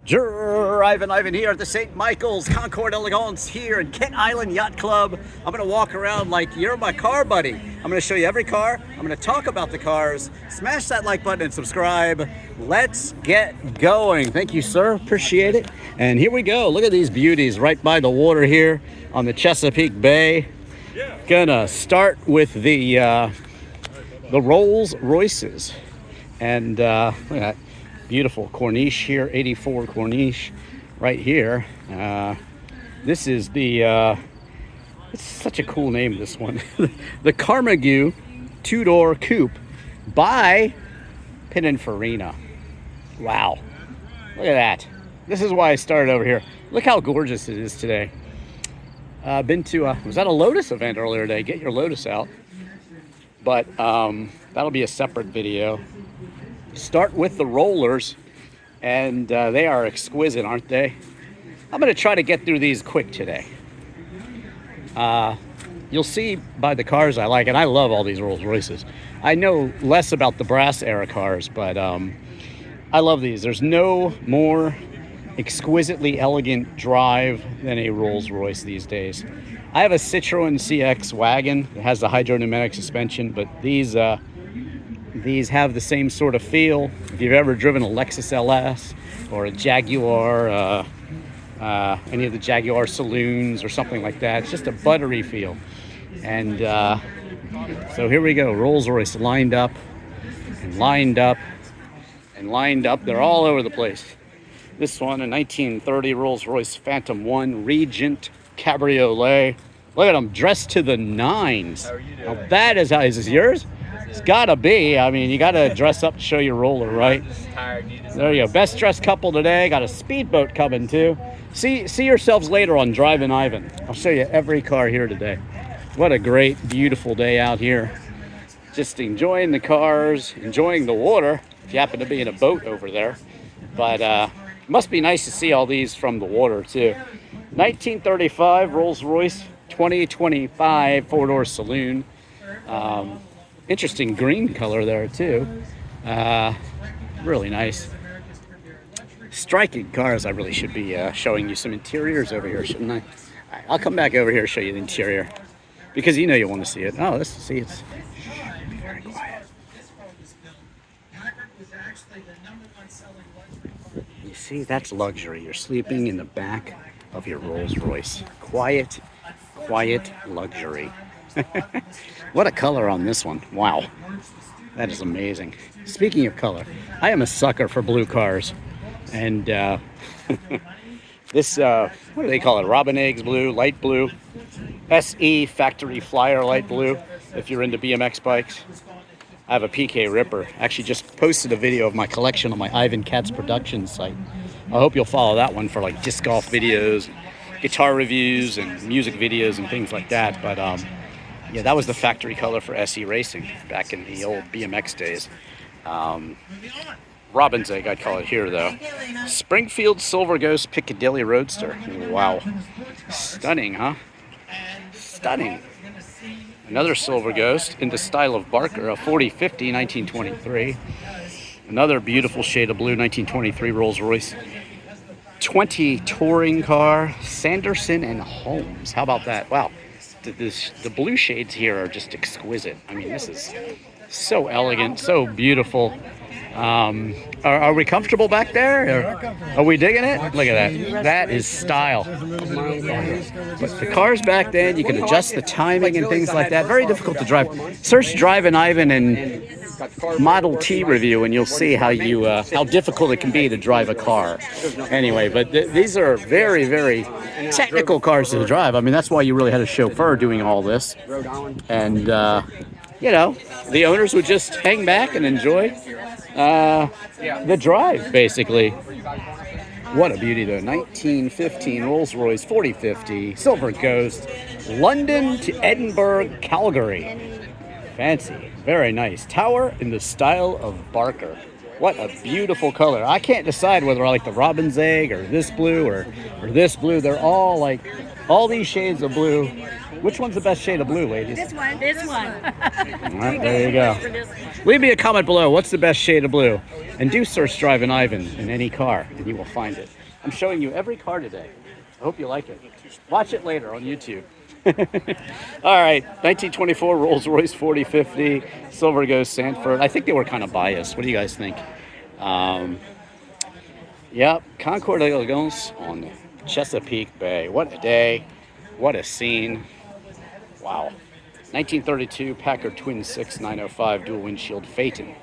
Drivin Ivan here at the St. Michaels Concours Elegance here in Kent Island Yacht Club. I'm going to walk around like you're my car buddy. I'm going to show you every car. I'm going to talk about the cars. Smash that like button and subscribe. Let's get going. Thank you, sir. Appreciate it. And here we go. Look at these beauties right by the water here on the Chesapeake Bay. Gonna start with the Rolls Royces. And look at that. Beautiful Corniche here, 84 Corniche right here. This is the, it's such a cool name, this one. The Carmague two-door coupe by Pininfarina. Wow, look at that. This is why I started over here. Look how gorgeous it is today. Been to, was that a Lotus event earlier today? Get your Lotus out. But that'll be a separate video. Start with the rollers, and they are exquisite, aren't they? I'm going to try to get through these quick today. You'll see by the cars I like, and I love all these Rolls Royces. I know less about the brass era cars, but I love these. There's no more exquisitely elegant drive than a Rolls Royce these days. I have a Citroen CX wagon that has the hydropneumatic suspension, but these have the same sort of feel. If you've ever driven a Lexus LS or a Jaguar, any of the Jaguar saloons or something like that, it's just a buttery feel. And so here we go, Rolls Royce lined up and lined up and lined up. They're all over the place. This one, a 1930 Rolls Royce Phantom 1 Regent Cabriolet. Look at them, dressed to the nines. How are you doing? Now that is how, is this yours? It's gotta be. I mean, you gotta dress up to show your roller, right? There you go. Best dressed couple today. Got a speedboat coming too. See yourselves later on Drivin Ivan. I'll show you every car here today. What a great, beautiful day out here. Just enjoying the cars, enjoying the water. If you happen to be in a boat over there, but must be nice to see all these from the water too. 1935 Rolls Royce 2025 four-door saloon. Interesting green color there too. Really nice. Striking cars. I really should be showing you some interiors over here, shouldn't I? All right, I'll come back over here and show you the interior because you know you want to see it. Oh, let's see. It's be very quiet. You see, that's luxury. You're sleeping in the back of your Rolls Royce. Quiet, quiet luxury. What a color on this one. Wow, that is amazing. Speaking of color, I am a sucker for blue cars, and this what do they call it, robin eggs blue, light blue, SE factory flyer light blue if you're into BMX bikes. I have a PK Ripper. Actually just posted a video of my collection on my IvanKatzProductions site. I hope you'll follow that one for like disc golf videos, guitar reviews, and music videos and things like that. But yeah, that was the factory color for SE Racing back in the old BMX days. Robin's egg, I'd call it here, though. Springfield Silver Ghost Piccadilly Roadster. Wow. Stunning, huh? Stunning. Another Silver Ghost in the style of Barker, a 4050, 1923. Another beautiful shade of blue, 1923 Rolls Royce. 20 touring car, Sanderson and Holmes. How about that? Wow. The blue shades here are just exquisite. I mean, this is so elegant, so beautiful. Are we comfortable back there? Are we digging it? Look at that. That is style. But the cars back then, you can adjust the timing and things like that. Very difficult to drive. Search Drivin Ivan and Model T review, and you'll see how difficult it can be to drive a car. Anyway, but these are very, very technical cars to drive. I mean, that's why you really had a chauffeur doing all this. And you know, the owners would just hang back and enjoy the drive, basically. What a beauty, though. 1915 Rolls Royce 4050 Silver Ghost, London to Edinburgh, Calgary. Fancy. Very nice. Tower in the style of Barker. What a beautiful color. I can't decide whether I like the robin's egg or this blue or this blue. They're all like, all these shades of blue. Which one's the best shade of blue, ladies? This one. This one. All right, there you go. Leave me a comment below. What's the best shade of blue? And do search Drivin Ivan in any car, and you will find it. I'm showing you every car today. I hope you like it. Watch it later on YouTube. All right, 1924 Rolls-Royce 4050, Silver Ghost Sanford. I think they were kind of biased. What do you guys think? Yep, Concours d'Elegance on Chesapeake Bay. What a day. What a scene. Wow. 1932 Packard Twin 6905 dual windshield Phaeton.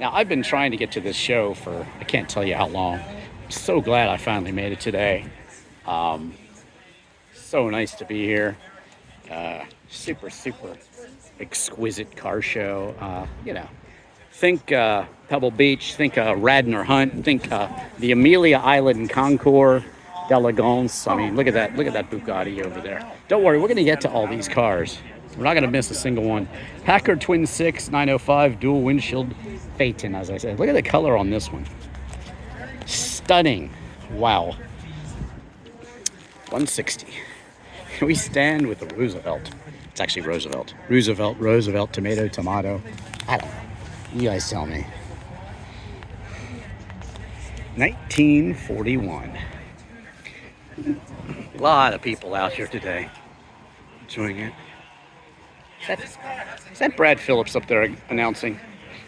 Now, I've been trying to get to this show for, I can't tell you how long. I'm so glad I finally made it today. So nice to be here. Super exquisite car show. You know, think Pebble Beach, think Radnor Hunt, think the Amelia Island Concours d'Elegance. I mean, look at that Bugatti over there. Don't worry, we're gonna get to all these cars. We're not gonna miss a single one. Packard Twin 6905 dual windshield Phaeton, as I said. Look at the color on this one. Stunning. Wow. 160. We stand with the Roosevelt. It's actually Roosevelt. Roosevelt, tomato. I don't know. You guys tell me. 1941. A lot of people out here today enjoying it. Is that Brad Phillips up there announcing?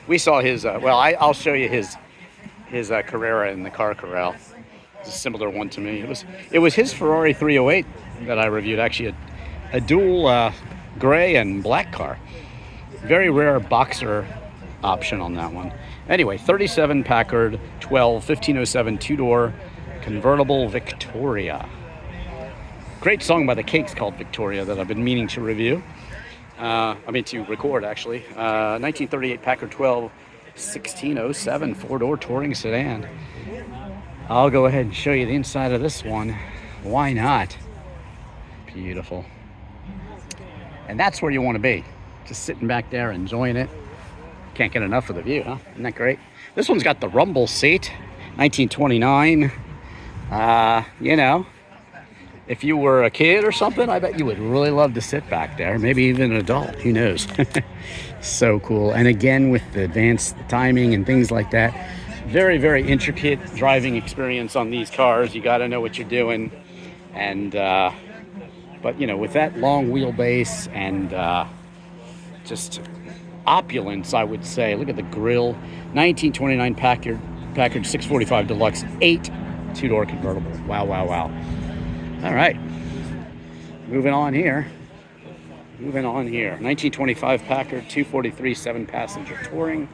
We saw his, I'll show you his Carrera in the car corral. It's a similar one to me. It was his Ferrari 308 that I reviewed, actually a dual gray and black car. Very rare boxer option on that one. Anyway, 37 Packard 1507 two-door convertible Victoria. Great song by the Cakes called Victoria that I've been meaning to review. To record, actually. 1938 Packard 1607 four-door touring sedan. I'll go ahead and show you the inside of this one. Why not? Beautiful. And that's where you want to be. Just sitting back there enjoying it. Can't get enough of the view, huh? Isn't that great? This one's got the rumble seat. 1929. You know, if you were a kid or something, I bet you would really love to sit back there. Maybe even an adult. Who knows? So cool. And again, with the advanced timing and things like that. Very intricate driving experience on these cars. You got to know what you're doing. And but you know, with that long wheelbase and just opulence, I would say. Look at the grill. 1929 Packard 645 Deluxe 8 two-door convertible. Wow. All right, moving on here. 1925 Packard 243 7-passenger touring.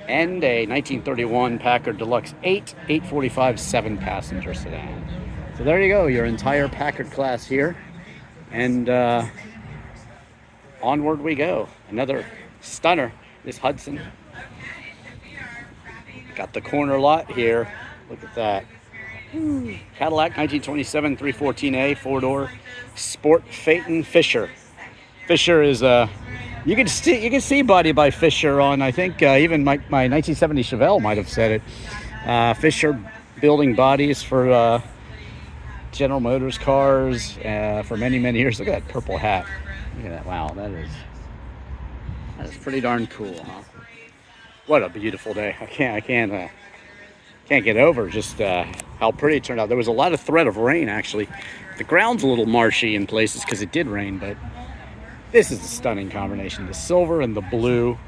And a 1931 Packard Deluxe 845 7-passenger sedan. So there you go, your entire Packard class here. And onward we go. Another stunner, this Hudson. Got the corner lot here. Look at that. Cadillac 1927 314A 4-door Sport Phaeton Fisher. Fisher is you can see body by Fisher on, I think even my 1970 Chevelle might have said it. Fisher building bodies for General Motors cars for many years. Look at that purple hat. Look at that. Wow, that is pretty darn cool, huh? What a beautiful day. I can't get over just how pretty it turned out. There was a lot of threat of rain, actually. The ground's a little marshy in places because it did rain, but this is a stunning combination. The silver and the blue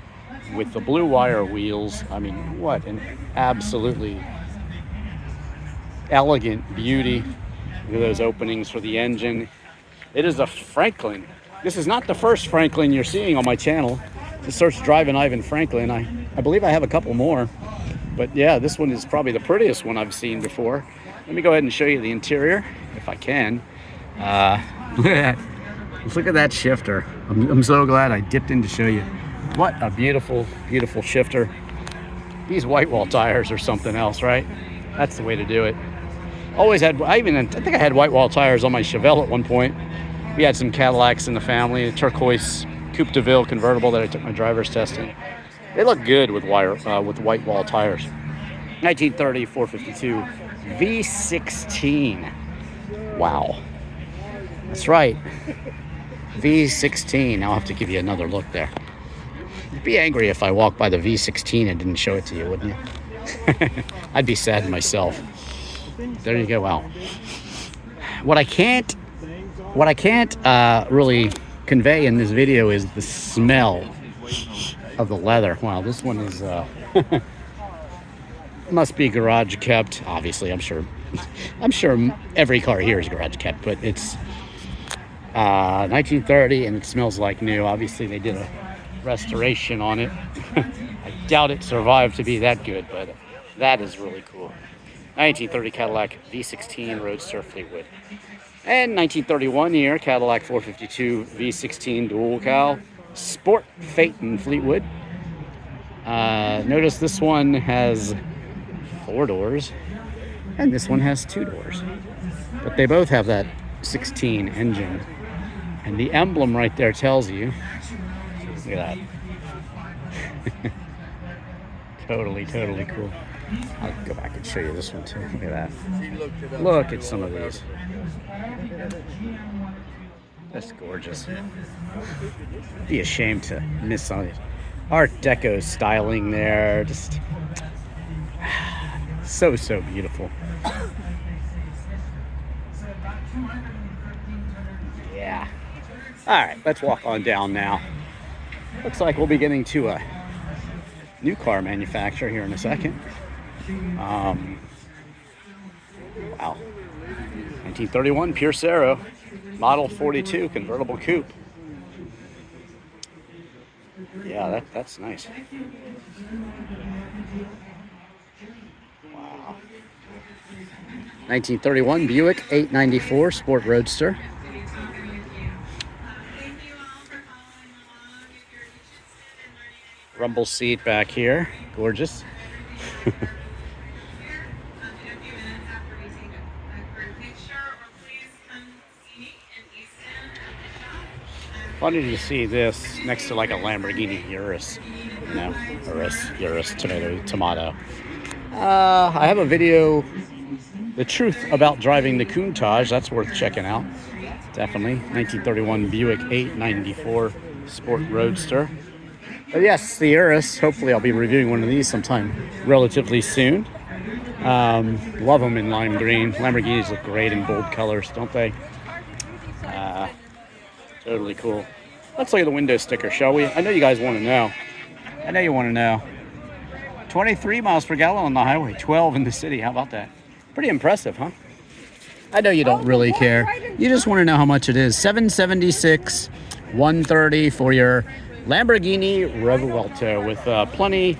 with the blue wire wheels. I mean, what an absolutely elegant beauty. Look at those openings for the engine. It is a Franklin. This is not the first Franklin you're seeing on my channel. Just search Drivin Ivan Franklin. I believe I have a couple more. But yeah, this one is probably the prettiest one I've seen before. Let me go ahead and show you the interior, if I can. Look at that. Look at that shifter. I'm so glad I dipped in to show you. What a beautiful shifter. These white wall tires are something else, right? That's the way to do it. Always had, I think I had white wall tires on my Chevelle at one point. We had some Cadillacs in the family, a turquoise Coupe de Ville convertible that I took my driver's test in. They look good with white wall tires. 1930 452 V16. Wow. That's right. V16. I'll have to give you another look there. You'd be angry if I walked by the V16 and didn't show it to you, wouldn't you? I'd be sad myself. There you go. Wow. What I can't really convey in this video is the smell of the leather. Wow, this one is must be garage kept. Obviously, I'm sure every car here is garage kept, but it's 1930 and it smells like new. Obviously, they did a restoration on it. I doubt it survived to be that good, but that is really cool. 1930 Cadillac V16 Roadster Fleetwood. And 1931 year Cadillac 452 V16 Dual Cal Sport Phaeton Fleetwood. Notice this one has 4 doors and this one has 2 doors. But they both have that 16 engine. And the emblem right there tells you, look at that. Totally cool. I'll go back and show you this one too. Look at that. Look at some of these. That's gorgeous. Be ashamed to miss some of these. Art Deco styling there. Just so beautiful. Yeah. All right, let's walk on down now. Looks like we'll be getting to a new car manufacturer here in a second. Wow. 1931 Pierce Arrow, Model 42 convertible coupe. Yeah, that's nice. Wow. 1931 Buick 894 Sport Roadster. Rumble seat back here, gorgeous. Funny to see this next to like a Lamborghini Urus, you know, Urus, tomato. I have a video, the truth about driving the Countach. That's worth checking out, definitely. 1931 Buick 894 Sport Roadster. But yes, the Urus. Hopefully, I'll be reviewing one of these sometime relatively soon. Love them in lime green. Lamborghinis look great in bold colors, don't they? Totally cool. Let's look at the window sticker, shall we? I know you guys want to know. I know you want to know. 23 miles per gallon on the highway, 12 in the city. How about that? Pretty impressive, huh? I know you don't really care. You just want to know how much it is. $776, $130 for your Lamborghini Revuelto with plenty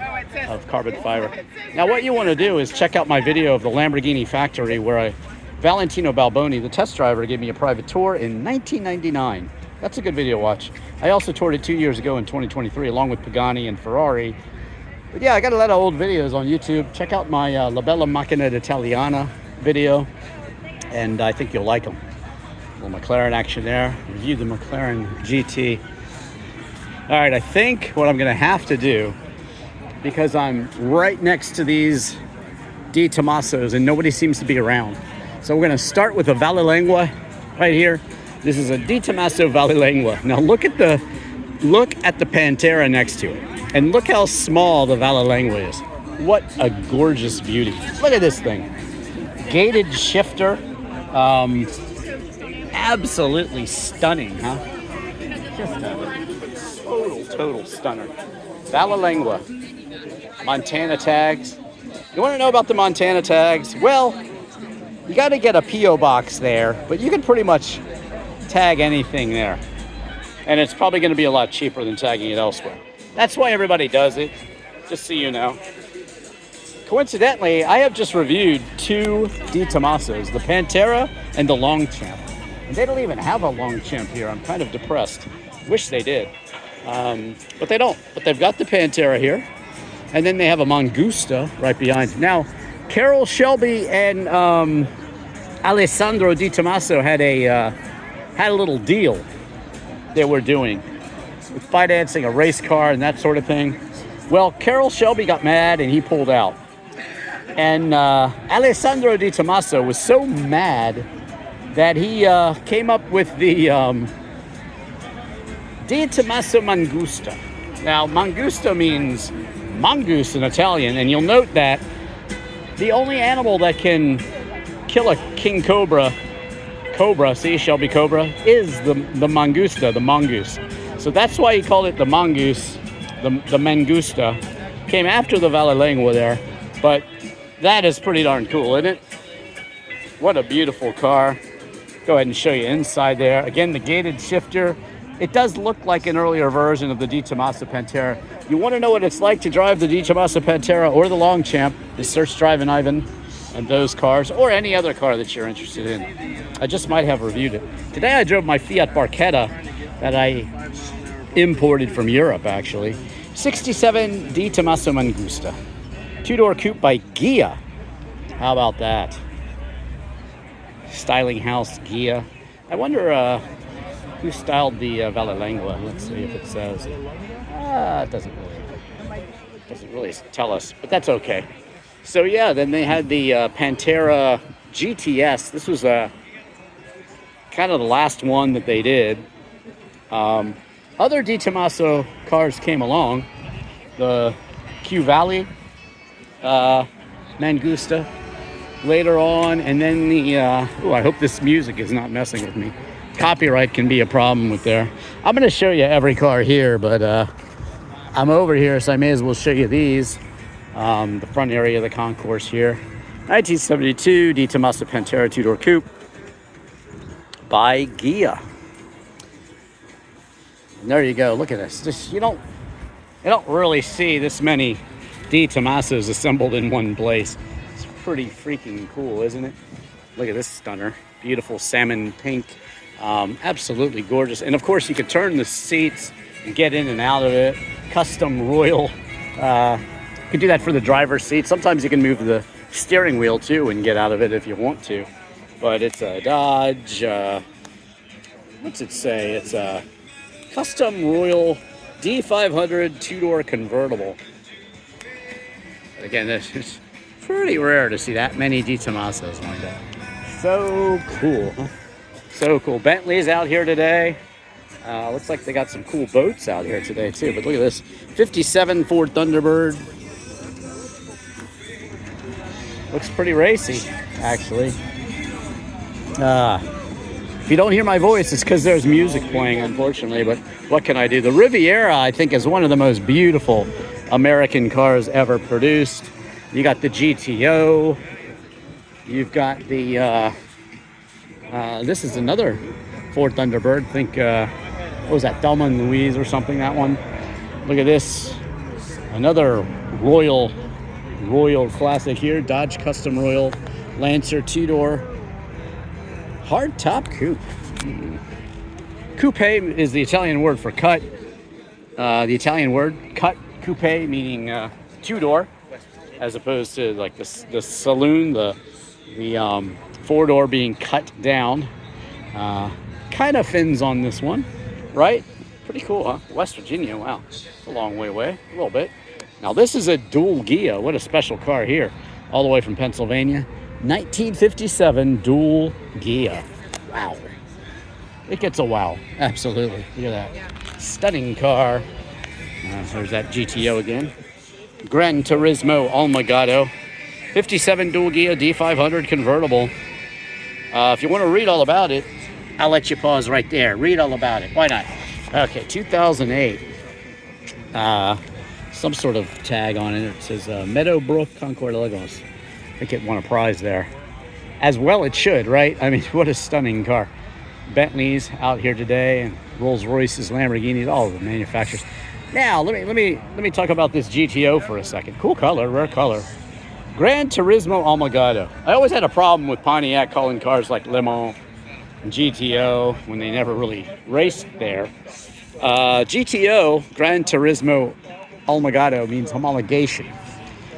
of carbon fiber. Now, what you want to do is check out my video of the Lamborghini factory where Valentino Balboni, the test driver, gave me a private tour in 1999. That's a good video watch. I also toured it 2 years ago in 2023 along with Pagani and Ferrari. But yeah, I got a lot of old videos on YouTube. Check out my La Bella Macchina d'Italiana video, and I think you'll like them. A little McLaren action there. Reviewed the McLaren GT. All right, I think what I'm gonna have to do, because I'm right next to these Di Tomasos and nobody seems to be around. So we're gonna start with a Vallelengua right here. This is a Di Tomaso Vallelengua. Now look at the Pantera next to it. And look how small the Vallelengua is. What a gorgeous beauty. Look at this thing. Gated shifter. Absolutely stunning, huh? Just a total stunner. Vallelengua. Montana tags. You want to know about the Montana tags? Well, you got to get a P.O. box there, but you can pretty much tag anything there. And it's probably going to be a lot cheaper than tagging it elsewhere. That's why everybody does it, just so you know. Coincidentally, I have just reviewed 2 Di Tomasos, the Pantera and the Longchamp. And they don't even have a Longchamp here. I'm kind of depressed. Wish they did. But they don't. But they've got the Pantera here. And then they have a Mangusta right behind. Now, Carol Shelby and Alessandro Di Tomaso had a little deal they were doing with financing a race car and that sort of thing. Well, Carol Shelby got mad and he pulled out. And Alessandro Di Tommaso was so mad that he came up with the Di Tommaso Mangusta. Now, Mangusta means mongoose in Italian, and you'll note that the only animal that can kill a king cobra, see, Shelby cobra, is the Mangusta, the mongoose. So that's why he called it the mongoose, the Mangusta. Came after the Vallalengua there, but that is pretty darn cool, isn't it? What a beautiful car. Go ahead and show you inside there. Again, the gated shifter. It does look like an earlier version of the Di Tommaso Pantera. You want to know what it's like to drive the Di Tommaso Pantera or the Longchamp, just search Drivin Ivan and those cars, or any other car that you're interested in. I just might have reviewed it. Today I drove my Fiat Barchetta that I imported from Europe, actually. 67 Di Tommaso Mangusta. Two-door coupe by Ghia. How about that? Styling house Ghia. I wonder who styled the Vallalengua. Let's see if it says. It doesn't really tell us, but that's okay. So yeah, then they had the Pantera GTS. This was kind of the last one that they did. Other Di Tommaso cars came along. The Q Valley Mangusta later on, and then the I hope this music is not messing with me. Copyright can be a problem with there. I'm going to show you every car here, but I'm over here, so I may as well show you these. The front area of the concourse here. 1972 Di Tommaso Pantera two-door coupe by Ghia. And there you go. Look at this. Just you don't really see this many Di Tommasos assembled in one place. It's pretty freaking cool, isn't it? Look at this stunner. Beautiful salmon pink. Absolutely gorgeous. And of course you could turn the seats and get in and out of it. Custom royal. You can do that for the driver's seat. Sometimes you can move the steering wheel too and get out of it if you want to. But it's a Dodge, what's it say? It's a custom royal D500 two-door convertible. But again, it's pretty rare to see that many Di Tommasos like that. So cool, huh? So cool. Bentley's out here today. Looks like they got some cool boats out here today too. But look at this, 57 Ford Thunderbird. Looks pretty racy, actually. If you don't hear my voice, it's because there's music playing, unfortunately. But what can I do? The Riviera, I think, is one of the most beautiful American cars ever produced. You got the GTO. You've got the, this is another Ford Thunderbird. I think, what was that, Thelma and Louise or something, that one? Look at this. Another Royal classic here. Dodge Custom Royal Lancer two-door hardtop coupe. Coupe is the Italian word for cut. The Italian word cut, coupe, meaning two-door, as opposed to like the saloon, the four-door being cut down. Kind of fins on this one, right? Pretty cool, huh? West Virginia, wow. It's a long way away, a little bit. Now this is a dual Ghia. What a special car here. All the way from Pennsylvania. 1957 dual Ghia. Wow. It gets a wow. Absolutely. Look at that. Stunning car. There's that GTO again. Gran Turismo Almagado. 57 dual Ghia D500 convertible. If you want to read all about it, I'll let you pause right there. Read all about it. Why not? Okay, 2008. Some sort of tag on it. It says Meadowbrook Concours Lagos. I think it won a prize there. As well it should, right? I mean, what a stunning car. Bentley's out here today, and Rolls Royces, Lamborghinis, all of the manufacturers. Now, let me talk about this GTO for a second. Cool color, rare color. Gran Turismo Almagado. I always had a problem with Pontiac calling cars like Le Mans and GTO when they never really raced there. GTO, Gran Turismo Almagado, means homologation.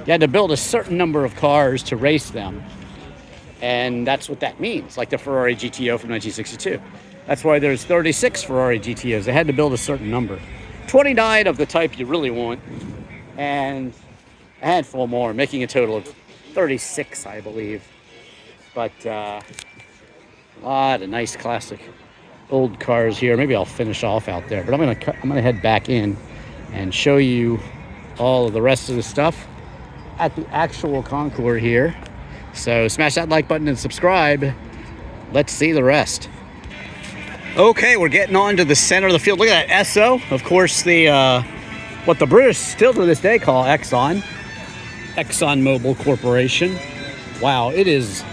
You had to build a certain number of cars to race them. And that's what that means, like the Ferrari GTO from 1962. That's why there's 36 Ferrari GTOs. They had to build a certain number. 29 of the type you really want, and a handful more, making a total of 36, I believe. But a lot of nice classic old cars here. Maybe I'll finish off out there, but I'm gonna head back in and show you all of the rest of the stuff at the actual concours here. So smash that like button and subscribe. Let's see the rest. Okay, we're getting on to the center of the field. Look at that SO. Of course, the what the British still to this day call Exxon Mobil Corporation. Wow, it is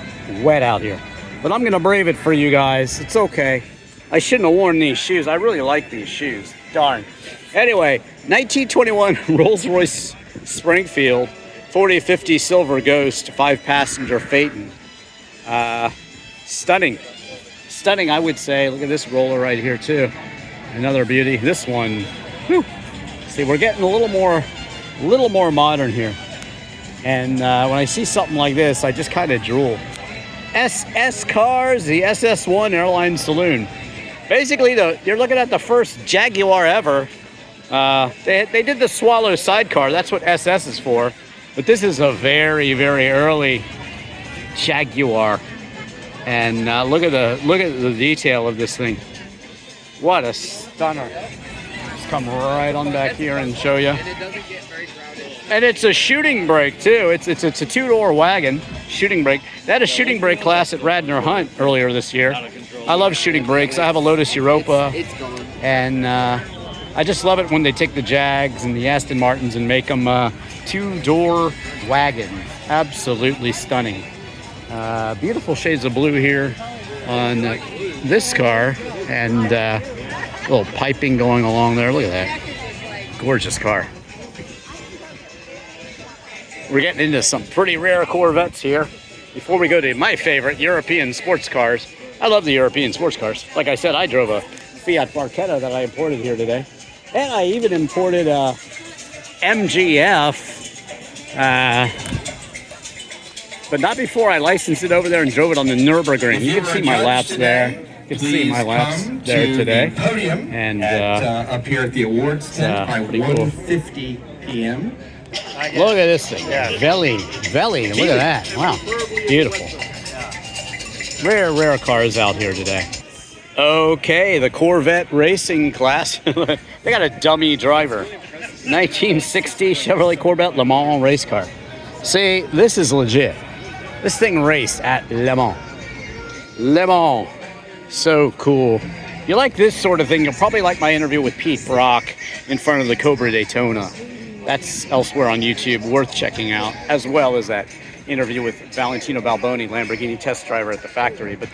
wet out here, but I'm gonna brave it for you guys. It's okay. I shouldn't have worn these shoes. I really like these shoes. Darn. Anyway, 1921 Rolls-Royce Springfield 4050 Silver Ghost 5-passenger Phaeton. Stunning, I would say. Look at this roller right here too. Another beauty. This one, whew. See, we're getting a little more modern here. And when I see something like this, I just kind of drool. SS Cars, the SS1 Airline Saloon. Basically, you're looking at the first Jaguar ever. They did the Swallow sidecar. That's what SS is for. But this is a very, very early Jaguar. And look at the detail of this thing. What a stunner. Let's come right on back here and show you. And it's a shooting brake too. It's a two-door wagon, shooting brake. They had a shooting brake class at Radnor Hunt earlier this year. I love shooting brakes. I have a Lotus Europa, and I just love it when they take the Jags and the Aston Martins and make them two-door wagon. Absolutely stunning. Beautiful shades of blue here on this car, and a little piping going along there. Look at that. Gorgeous car. We're getting into some pretty rare Corvettes here. Before we go to my favorite, European sports cars. I love the European sports cars. Like I said, I drove a Fiat Barchetta that I imported here today. And I even imported a MGF, but not before I licensed it over there and drove it on the Nurburgring. You can see my laps there. You can see my laps there today. And up here at the awards tent by 1:50 p.m. Look at this thing. Veli. Look at that. Wow. Beautiful. Rare cars out here today. Okay, the Corvette racing class. They got a dummy driver. 1960 Chevrolet Corvette Le Mans race car. See, this is legit. This thing raced at Le Mans. Le Mans. So cool. You like this sort of thing, you'll probably like my interview with Pete Brock in front of the Cobra Daytona. That's elsewhere on YouTube, worth checking out, as well as that interview with Valentino Balboni, Lamborghini test driver at the factory. But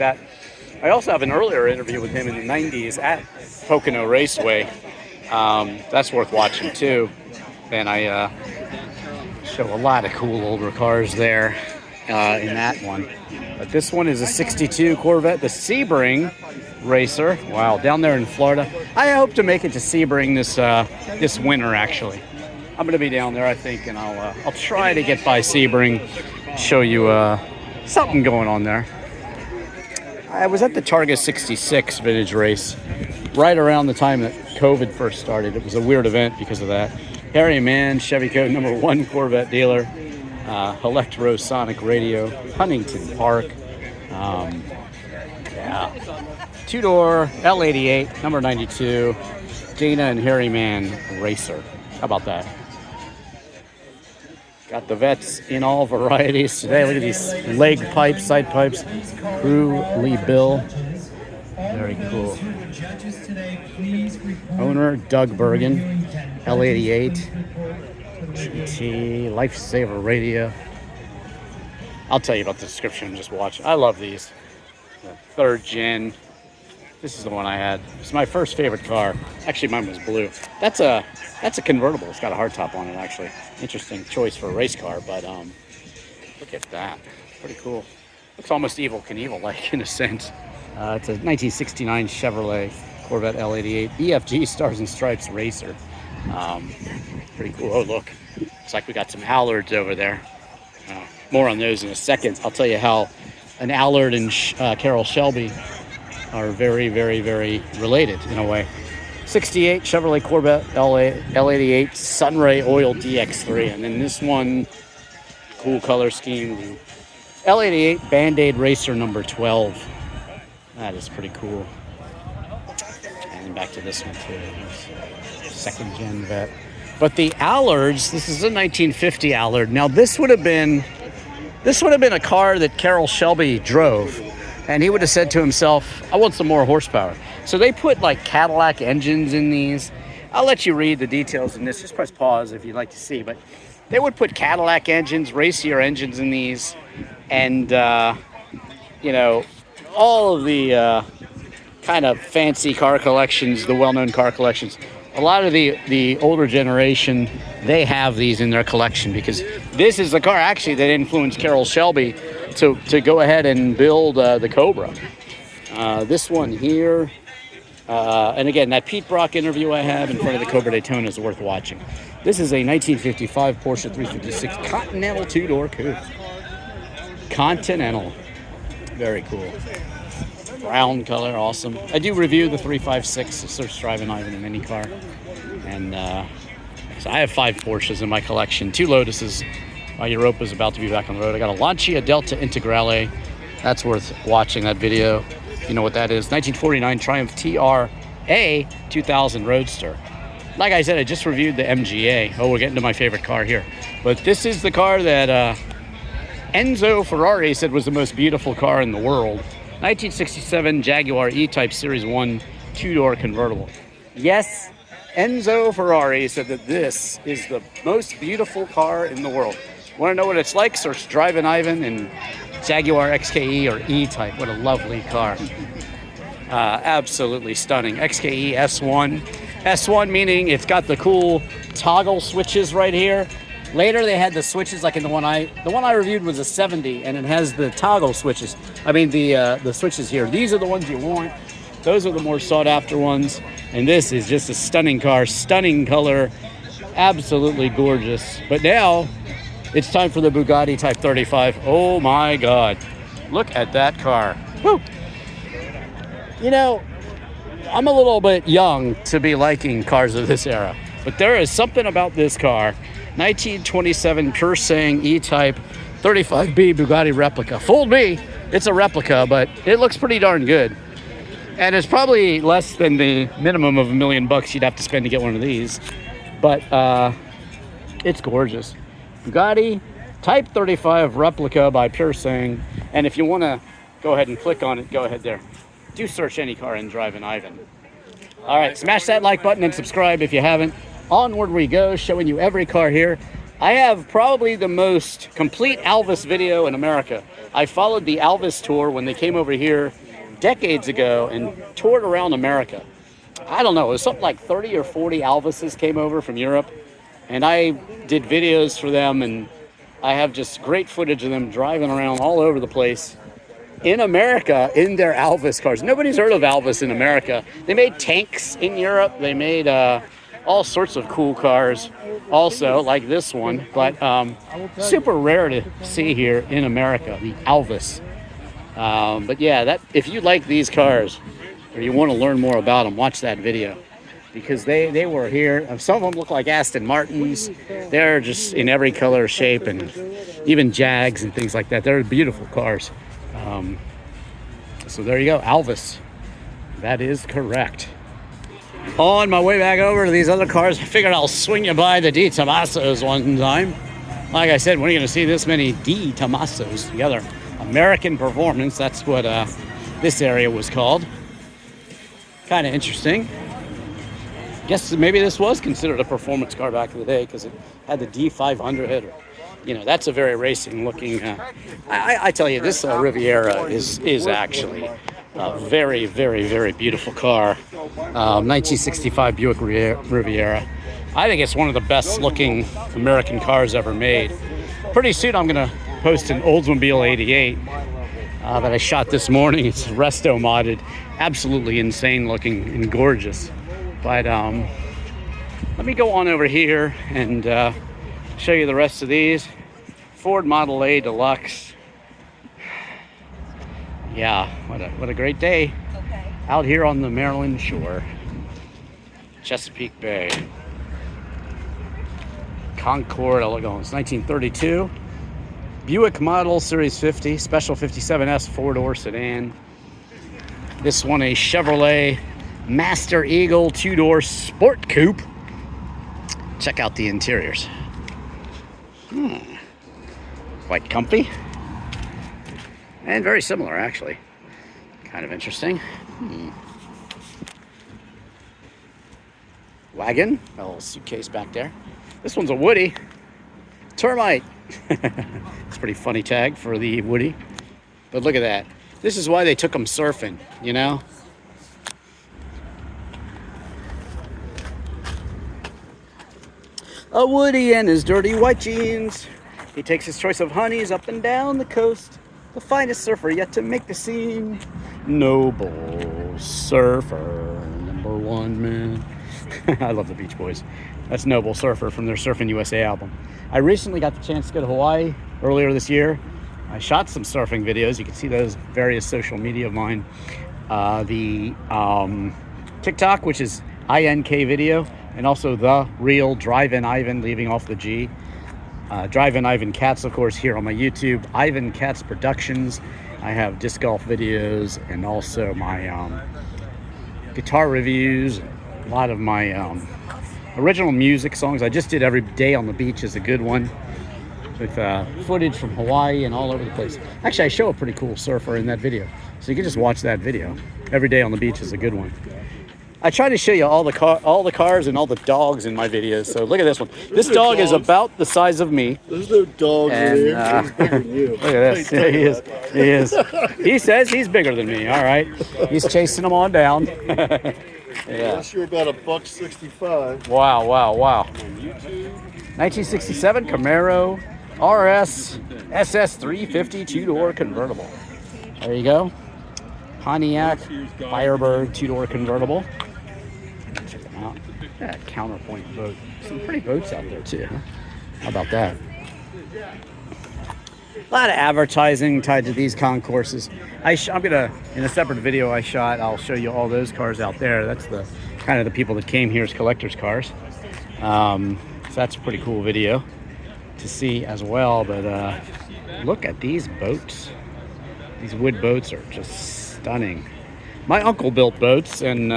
I also have an earlier interview with him in the 90s at Pocono Raceway. That's worth watching too. And I show a lot of cool older cars there in that one. But this one is a 62 Corvette, the Sebring Racer. Wow, down there in Florida. I hope to make it to Sebring this winter, actually. I'm going to be down there, I think, and I'll try to get by Sebring, show you something going on there. I was at the Targa 66 vintage race right around the time that COVID first started. It was a weird event because of that. Harry Mann, Chevy Code #1 Corvette dealer, Electro Sonic Radio, Huntington Park. Yeah. Two-door L88, number 92, Dana and Harry Mann Racer. How about that? Got the vets in all varieties today. Look at these leg pipes, side pipes. Crew Lee Bill. Very cool. Owner Doug Bergen. L88. GT. Lifesaver Radio. I'll tell you about the description. Just watch it. I love these. The 3rd gen. This is the one I had. It's my first favorite car. Actually, mine was blue. That's a convertible. It's got a hardtop on it, actually. Interesting choice for a race car, but look at that. Pretty cool. Looks almost Evel Knievel-like in a sense. It's a 1969 Chevrolet Corvette L88 EFG Stars and Stripes Racer. Pretty cool. Oh, look. Looks like we got some Allards over there. More on those in a second. I'll tell you how an Allard and Carroll Shelby are very, very, very related in a way. 68 Chevrolet Corvette L88 Sunray Oil DX3, and then this one, cool color scheme. The L88 Band-Aid Racer number 12. That is pretty cool. And back to this one too. Second gen vet. But the Allards, this is a 1950 Allard. Now this would have been a car that Carroll Shelby drove. And he would have said to himself, I want some more horsepower. So they put like Cadillac engines in these. I'll let you read the details in this. Just press pause if you'd like to see. But they would put Cadillac engines, racier engines in these. And, you know, all of the kind of fancy car collections, the well-known car collections, a lot of the older generation, they have these in their collection because this is the car actually that influenced Carroll Shelby to go ahead and build the Cobra. This one here, and again, that Pete Brock interview I have in front of the Cobra Daytona is worth watching. This is a 1955 Porsche 356 Continental two-door coupe. Continental. Very cool. Brown color, awesome. I do review the 356, search Drivin Ivan in any car. And so I have 5 Porsches in my collection, 2 Lotuses. My Europa's about to be back on the road. I got a Lancia Delta Integrale. That's worth watching, that video. You know what that is. 1949 Triumph TRA 2000 Roadster. Like I said, I just reviewed the MGA. Oh, we're getting to my favorite car here. But this is the car that Enzo Ferrari said was the most beautiful car in the world. 1967 Jaguar E-Type Series 1 2-door convertible. Yes, Enzo Ferrari said that this is the most beautiful car in the world. Want to know what it's like? Search Drivin Ivan and Jaguar XKE or E-Type. What a lovely car. Absolutely stunning. XKE S1. S1 meaning it's got the cool toggle switches right here. Later they had the switches like in the one I reviewed was a 70 and it has the toggle switches. I mean the switches here. These are the ones you want. Those are the more sought after ones. And this is just a stunning car, stunning color, absolutely gorgeous. But now it's time for the Bugatti Type 35. Oh my God. Look at that car. Woo! You know, I'm a little bit young to be liking cars of this era, but there is something about this car. 1927 Pure Sang E-Type 35B Bugatti replica. Fooled me, it's a replica, but it looks pretty darn good. And it's probably less than the minimum of $1 million you'd have to spend to get one of these. But it's gorgeous. Bugatti Type 35 replica by Pure Sang. And if you want to go ahead and click on it, go ahead there. Do search any car in Drivin Ivan. All right, smash that like button and subscribe if you haven't. Onward we go, showing you every car here. I have probably the most complete Elvis video in America. I followed the Elvis tour when they came over here decades ago and toured around America. I don't know, it was something like 30 or 40 Elvises came over from Europe, and I did videos for them, and I have just great footage of them driving around all over the place in America in their Elvis cars. Nobody's heard of Elvis in America. They made tanks in Europe. They made all sorts of cool cars also, like this one, but super rare to see here in America, the Elvis. But yeah, that if you like these cars or you want to learn more about them, watch that video, because they were here. Some of them look like Aston Martins. They're just in every color, shape, and even Jags and things like that. They're beautiful cars. So there you go, Elvis. That is correct. On my way back over to these other cars, I figured I'll swing you by the D Tomasos one time. Like I said, when are you going to see this many D Tomasos together? American Performance, that's what this area was called. Kind of interesting. Guess maybe this was considered a performance car back in the day because it had the D500. You know, that's a very racing looking. I tell you, this Riviera is actually a very, very, very beautiful car. 1965 Buick Riviera. I think it's one of the best looking American cars ever made. Pretty soon I'm going to post an Oldsmobile 88 that I shot this morning. It's resto modded. Absolutely insane looking and gorgeous. But let me go on over here and show you the rest of these. Ford Model A Deluxe. Yeah, what a great day out here on the Maryland shore. Chesapeake Bay. Concord, it's 1932. Buick model Series 50, Special 57S 4-door sedan. This one a Chevrolet Master Eagle 2-door Sport Coupe. Check out the interiors. Quite comfy. And very similar, actually. Kind of interesting. Wagon, a little suitcase back there. This one's a Woody. Termite. It's a pretty funny tag for the Woody. But look at that. This is why they took them surfing, you know? A Woody and his dirty white jeans. He takes his choice of honeys up and down the coast. The finest surfer yet to make the scene. Noble surfer, #1 man. I love the Beach Boys. That's Noble Surfer from their Surfing USA album. I recently got the chance to go to Hawaii earlier this year. I shot some surfing videos. You can see those various social media of mine. The TikTok, which is INKvideo, and also the real Drivin Ivan, leaving off the G. Drivin IvanKatz, of course, here on my YouTube. IvanKatzProductions. I have disc golf videos and also my guitar reviews. A lot of my original music songs. I just did Every Day on the Beach is a good one, with footage from Hawaii and all over the place. Actually, I show a pretty cool surfer in that video, so you can just watch that video. Every Day on the Beach is a good one. I try to show you all the cars and all the dogs in my videos. So look at this one. This dog is about the size of me. There's no dogs in here. He's bigger than you. Look at this. Yeah, he is. He is. He says he's bigger than me. All right. He's chasing them on down. Yeah. Unless you're about $1.65. Wow, wow, wow. 1967 Camaro RS SS 350 2-door convertible. There you go. Pontiac Firebird 2-door convertible. Check them out. That counterpoint boat. Some pretty boats out there too, huh? How about that? A lot of advertising tied to these concourses. I'm gonna, in a separate video I shot, I'll show you all those cars out there. That's the kind of the people that came here as collectors' cars. So that's a pretty cool video to see as well. But look at these boats. These wood boats are just stunning. My uncle built boats, and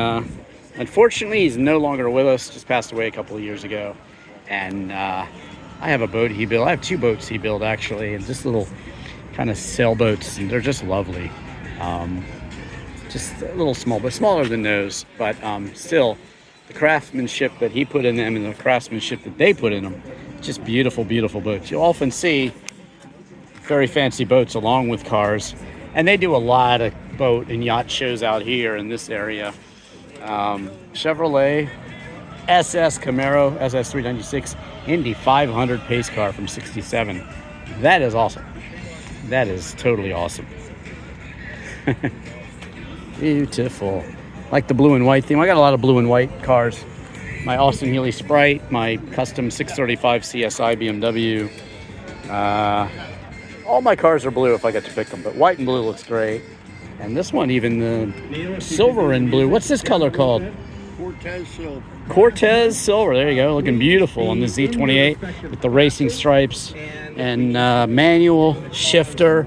unfortunately he's no longer with us. Just passed away a couple of years ago. And I have a boat he built. I have 2 boats he built, actually, and just little kind of sailboats, and they're just lovely. Just a little small, but smaller than those. But still, the craftsmanship that he put in them and the craftsmanship that they put in them, just beautiful, beautiful boats. You'll often see very fancy boats along with cars, and they do a lot of boat and yacht shows out here in this area. Chevrolet SS Camaro SS 396 Indy 500 pace car from '67. That is awesome. That is totally awesome. Beautiful. Like the blue and white theme. I got a lot of blue and white cars. My Austin Healey Sprite, my custom 635 CSI BMW. All my cars are blue if I get to pick them, but white and blue looks great. And this one, even the silver and blue. What's this color called? Cortez Silver. Cortez Silver. There you go. Looking beautiful on the Z28 with the racing stripes and manual shifter.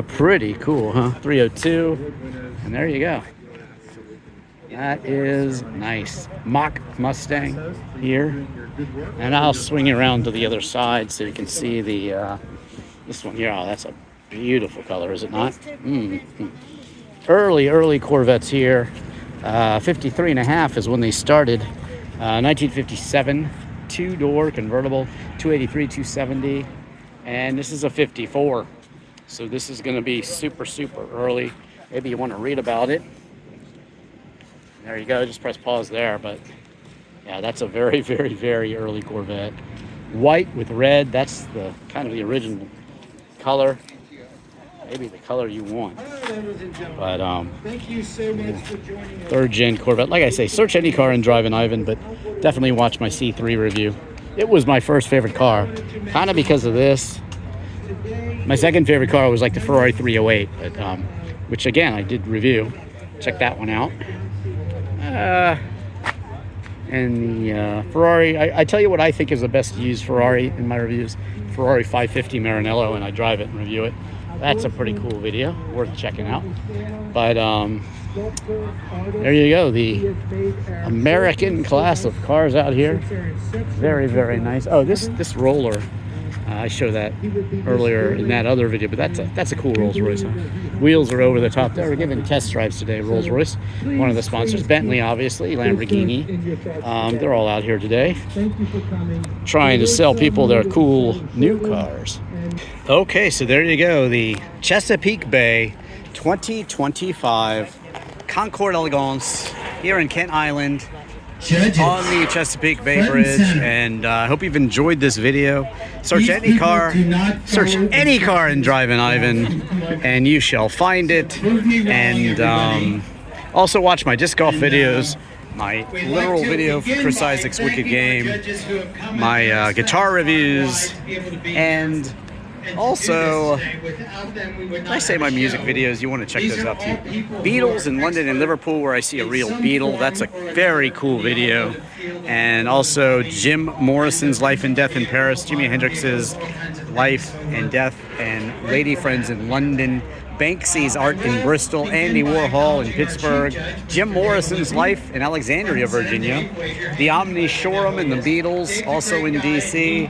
Pretty cool, huh? 302. And there you go. That is nice. Mach Mustang here. And I'll swing around to the other side so you can see the this one here. Oh, that's a beautiful color, is it not? Early Corvettes here. 53 and a half is when they started. 1957 2-door convertible, 283, 270, and this is a 54. So this is going to be super early. Maybe you want to read about it. There you go. Just press pause there. But yeah, that's a very early Corvette. White with red. That's the kind of the original color. Maybe the color you want. But Thank you so much for joining us. 3rd gen Corvette. Like I say, search any car in Drivin Ivan, but definitely watch my C3 review. It was my first favorite car, kind of because of this. My second favorite car was like the Ferrari 308, but which again I did review. Check that one out. And the Ferrari, I tell you what I think is the best used Ferrari in my reviews. Ferrari 550 Maranello, and I drive it and review it. That's a pretty cool video, worth checking out. But there you go, the American class of cars out here. Very, very nice. Oh, this roller, I showed that earlier in that other video, but that's a cool Rolls Royce. Huh? Wheels are over the top there. We're giving test drives today. Rolls Royce, one of the sponsors. Bentley, obviously. Lamborghini. They're all out here today, trying to sell people their cool new cars. Okay, so there you go, the Chesapeake Bay 2025 Concours Elegance here in Kent Island on the Chesapeake Bay Bridge. And I hope you've enjoyed this video. Search any car in Drivin Ivan and you shall find it. And also watch my disc golf videos, my literal video for Chris Isaac's Wicked Game, my guitar reviews, and also, when I say my music videos, you want to check those out too. Beatles in London and Liverpool, where I see a real Beatle. That's a very cool video. And also Jim Morrison's Life and Death in Paris, Jimi Hendrix's Life and Death and Lady Friends in London, Banksy's Art in Bristol, Andy Warhol in Pittsburgh, Jim Morrison's Life in Alexandria, Virginia, the Omni Showroom and the Beatles, also in DC,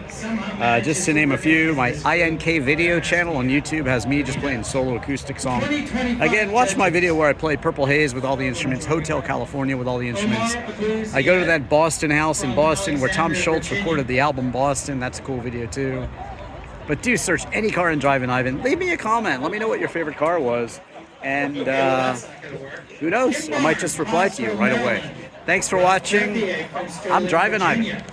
just to name a few. My INKvideo channel on YouTube has me just playing solo acoustic song. Again, watch my video where I play Purple Haze with all the instruments, Hotel California with all the instruments. I go to that Boston house in Boston where Tom Schultz recorded the album Boston. That's a cool video too. But do search any car in Drivin Ivan. Leave me a comment. Let me know what your favorite car was. And who knows? I might just reply to you right away. Thanks for watching. I'm Drivin Ivan.